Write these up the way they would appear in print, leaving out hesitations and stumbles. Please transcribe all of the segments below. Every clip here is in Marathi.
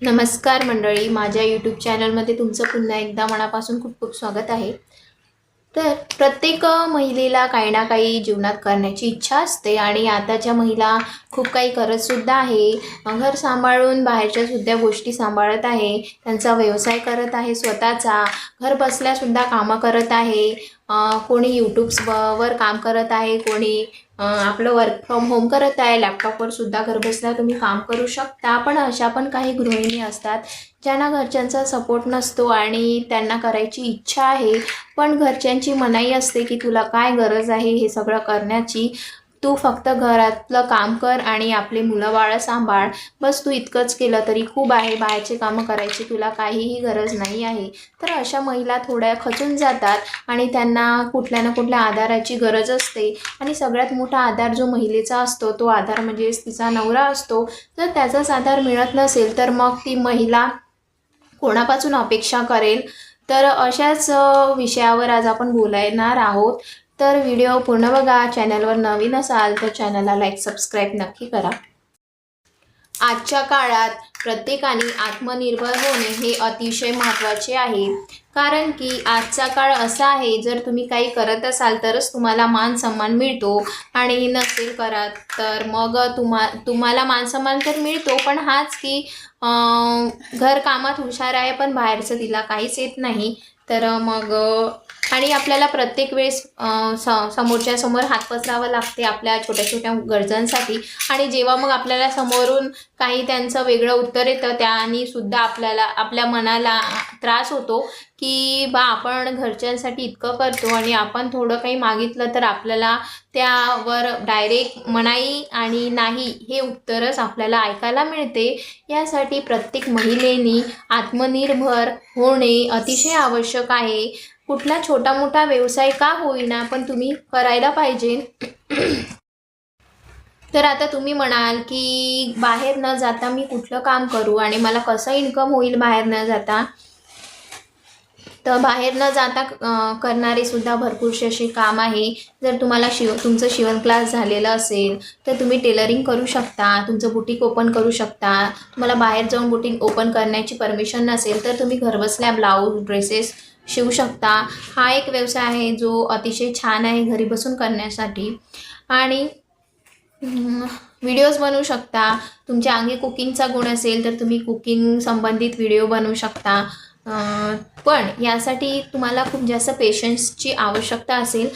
नमस्कार मंडळी, माझ्या यूट्यूब चॅनलमध्ये तुमचं पुन्हा एकदा मनापासून खूप खूप स्वागत आहे। तर प्रत्येक महिलेला काही ना काही जीवनात करण्याची इच्छा असते आणि आताच्या महिला खूप काही करतसुद्धा आहे। घर सांभाळून बाहेरच्या सुद्धा गोष्टी सांभाळत आहे, त्यांचा व्यवसाय करत आहे, स्वतःचा घर बसल्यासुद्धा कामं करत आहे। कोणी यूट्यूबवर काम करत आहे, कोणी आपलं वर्क फ्रॉम होम करत आहे। लॅपटॉपवर सुद्धा घर बसल्या तुम्ही काम करू शकता। पण अशा पण काही गृहिणी असतात ज्यांना घरच्यांचा सपोर्ट नसतो आणि त्यांना करायची इच्छा आहे, पण घरच्यांची मनाई असते की तुला काय गरज आहे हे सगळं करण्याची, तू फक्त घरातलं काम कर आणि आपले मुलं बाळं सांभाळ, बस तू इतकंच केलं तरी खूप आहे, बाहेरचे कामं करायची तुला काहीही गरज नाही आहे। तर अशा महिला थोड्या खचून जातात आणि त्यांना कुठल्या ना कुठल्या आधाराची गरज असते आणि सगळ्यात मोठा आधार जो महिलेचा असतो तो आधार म्हणजे तिचा नवरा असतो। जर त्याचाच आधार मिळत नसेल तर मग ती महिला कोणापासून अपेक्षा करेल। तर अशाच विषयावर आज आपण बोलणार आहोत। तर व्हिडिओ पूर्ण बघा। चॅनलवर नवीन असाल तर चॅनलला लाईक सबस्क्राईब नक्की करा। आजच्या काळात प्रत्येकाने आत्मनिर्भर होणे हे अतिशय महत्त्वाचे आहे, कारण की आजचा काळ असा आहे, जर तुम्ही काही करत असाल तरच तुम्हाला मान सन्मान मिळतो आणि नसेल करत तर मग तुम्हाला मान सन्मान तर मिळतो, पण हाच की घर कामात हुशार आहे पण बाहेरचं तिला काहीच येत नाही। तर मग आणि आपल्याला प्रत्येक वेळेस समोरच्या समोर हात पसरावं लागते आपल्या छोट्या छोट्या गरजांसाठी, आणि जेव्हा मग आपल्याला समोरून काही त्यांचं वेगळं उत्तर येतं त्याने सुद्धा आपल्याला आपल्या मनाला त्रास होतो की बा आपण घरच्यांसाठी इतकं करतो आणि आपण थोडं काही मागितलं तर आपल्याला त्यावर डायरेक्ट मनाई आणि नाही हे उत्तरच आपल्याला ऐकायला मिळते। यासाठी प्रत्येक महिलेने आत्मनिर्भर होणे अतिशय आवश्यक आहे। कुठला छोटा मोठा व्यवसाय का होईना पण तुम्ही करायला पाहिजे। तर आता तुम्ही म्हणाल की बाहेर न जाता मी कुठलं काम करू आणि मला कसं इन्कम होईल बाहेर न जाता। तर बाहेर न जाता करणारे सुद्धा भरपूरसे असे काम आहे। जर तुम्हाला तुमचं शिवण क्लास झालेलं असेल तर तुम्ही टेलरिंग करू शकता, तुमचं बुटीक ओपन करू शकता। तुम्हाला बाहेर जाऊन बुटीक ओपन करण्याची परमिशन नसेल तर तुम्ही घरबसल्या ब्लाऊज ड्रेसेस शिवू शकता। हा एक व्यवसाय आहे जो अतिशय छान आहे घरी बसून करण्यासाठी। आणि व्हिडिओज बनवू शकता। तुमच्या अंगी कुकिंगचा गुण असेल तर तुम्ही कुकिंग संबंधित व्हिडिओ बनवू शकता। पण यासाठी तुम्हाला खूप जास्त पेशन्सची आवश्यकता असेल,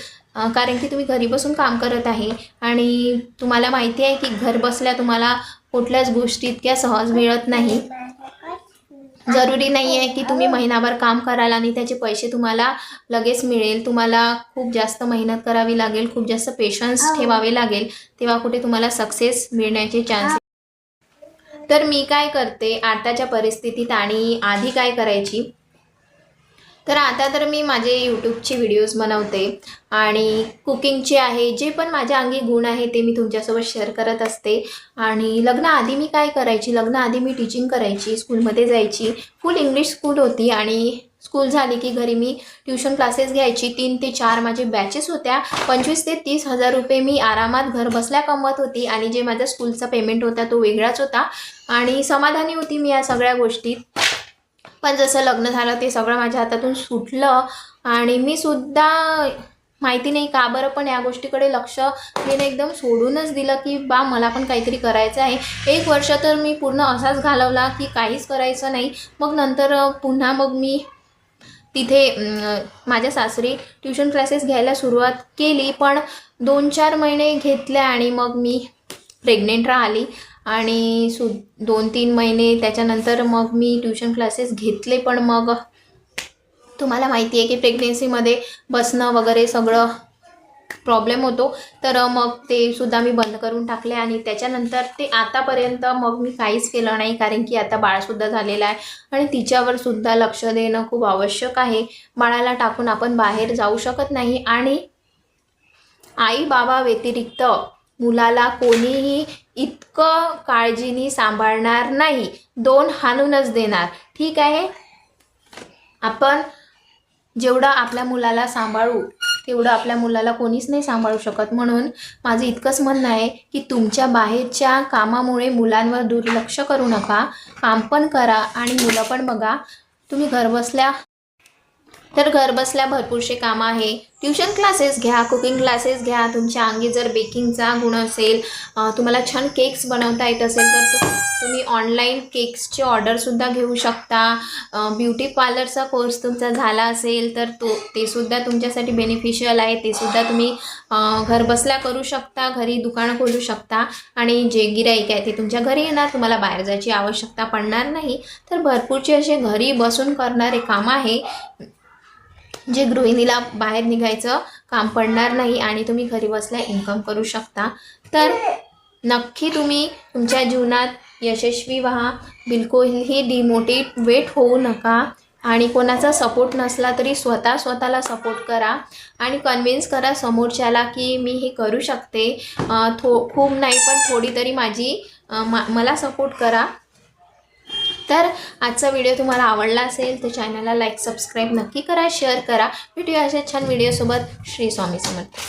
कारण की तुम्ही घरी बसून काम करत आहे आणि तुम्हाला माहिती आहे की घर बसल्या तुम्हाला कुठल्याच गोष्टी इतक्या सहज मिळत नाही। जरुरी नाही आहे की तुम्ही महिनाभर काम कराल आणि त्याचे पैसे तुम्हाला लगेच मिळेल। तुम्हाला खूप जास्त मेहनत करावी लागेल, खूप जास्त पेशन्स ठेवावे लागेल, तेव्हा कुठे तुम्हाला सक्सेस मिळण्याचे चान्स। तर मी काय करते आताच्या परिस्थितीत आणि आधी काय करायची, तर आता तर मी माझे यूट्यूबचे व्हिडिओज बनवते आणि कुकिंगचे आहे, जे पण माझ्या अंगी गुण आहे ते मी तुमच्यासोबत शेअर करत असते। आणि लग्नाआधी मी काय करायची, लग्नाआधी मी टीचिंग करायची, स्कूलमध्ये जायची, फुल इंग्लिश स्कूल होती आणि स्कूल झाली की घरी मी ट्युशन क्लासेस घ्यायची। 3 ते 4 माझे बॅचेस होत्या। 25 ते 30 हजार रुपये मी आरामात घर बसल्या कमवत होती आणि जे माझा स्कूलचा पेमेंट होता तो वेगळाच होता आणि समाधानी होती मी या सगळ्या गोष्टीत। पण जसं लग्न झालं ते सगळं माझ्या हातातून सुटलं आणि मी सुद्धा माहिती नाही का बरं पण या गोष्टीकडे लक्ष देणं एकदम सोडूनच दिलं की बा मला पण काहीतरी करायचं आहे। 1 वर्ष तर मी पूर्ण असाच घालवला की काहीच करायचं नाही। मग नंतर पुन्हा मग मी तिथे माझ्या सासरी ट्युशन क्लासेस घ्यायला सुरुवात केली, पण 2-4 महिने घेतले आणि मग मी प्रेग्नेंट राहिली आणि 2-3 महिने त्याच्यानंतर मग मी ट्युशन क्लासेस घेतले। पण मग तुम्हाला माहिती आहे की प्रेग्नेन्सीमध्ये बसणं वगैरे सगळं प्रॉब्लेम होतो, तर मग ते सुद्धा मी बंद करून टाकले आणि त्याच्यानंतर ते आतापर्यंत मग मी काहीच केलं नाही, कारण की आता बाळसुद्धा झालेलं आहे आणि तिच्यावर सुद्धा लक्ष देणं खूप आवश्यक आहे। बाळाला टाकून आपण बाहेर जाऊ शकत नाही आणि आई बाबा व्यतिरिक्त मुलाला कोणीही इतकं काळजीने सांभाळणार नाही, 2 हाणूनच देणार। ठीक आहे, आपण जेवढं आपल्या मुलाला सांभाळू तेवढं आपल्या मुलाला कोणीच नाही सांभाळू शकत. म्हणून माझं इतकंच म्हणणं आहे की तुमच्या बाहेरच्या कामामुळे मुलांवर दुर्लक्ष करू नका. काम पण करा आणि मुलं पण बघा. तुम्ही घरबसल्या भरपूरसे कामं आहे. ट्युशन क्लासेस घ्या, कुकिंग क्लासेस घ्या. तुमच्या अंगी जर बेकिंगचा गुण असेल, तुम्हाला छान केक्स बनवता येत असेल तर तुम्ही ऑनलाईन केक्सची ऑर्डरसुद्धा घेऊ शकता. ब्युटी पार्लरचा कोर्स तुमचा झाला असेल तर ते सुद्धा तुमच्यासाठी बेनिफिशियल आहे. ते सुद्धा तुम्ही घरबसल्या करू शकता. घरी दुकानं खोलू शकता आणि जे गिराईक आहे ते तुमच्या घरी येणार. तुम्हाला बाहेर जायची आवश्यकता पडणार नाही. तर भरपूरचे असे घरी बसून करणारे काम आहे जे गृहिणीला बाहेर निघायचं काम पडणार नाही आणि तुम्ही घरी बसल्या इन्कम करू शकता. तर नक्की तुम्ही तुमच्या जीवनात यशस्वी व्हा. बिलकुलही डिमोटिवेट होऊ नका आणि कोणाचा सपोर्ट नसला तरी स्वतःला सपोर्ट करा आणि कन्विन्स करा समोरच्याला की मी हे करू शकते. खूप नाही पण थोडी तरी मला सपोर्ट करा. तर आजचा व्हिडिओ तुम्हाला आवडला असेल तर चॅनलला लाईक सबस्क्राईब नक्की करा, शेअर करा. भेटूया अशा छान व्हिडिओसोबत. श्री स्वामी समर्थ.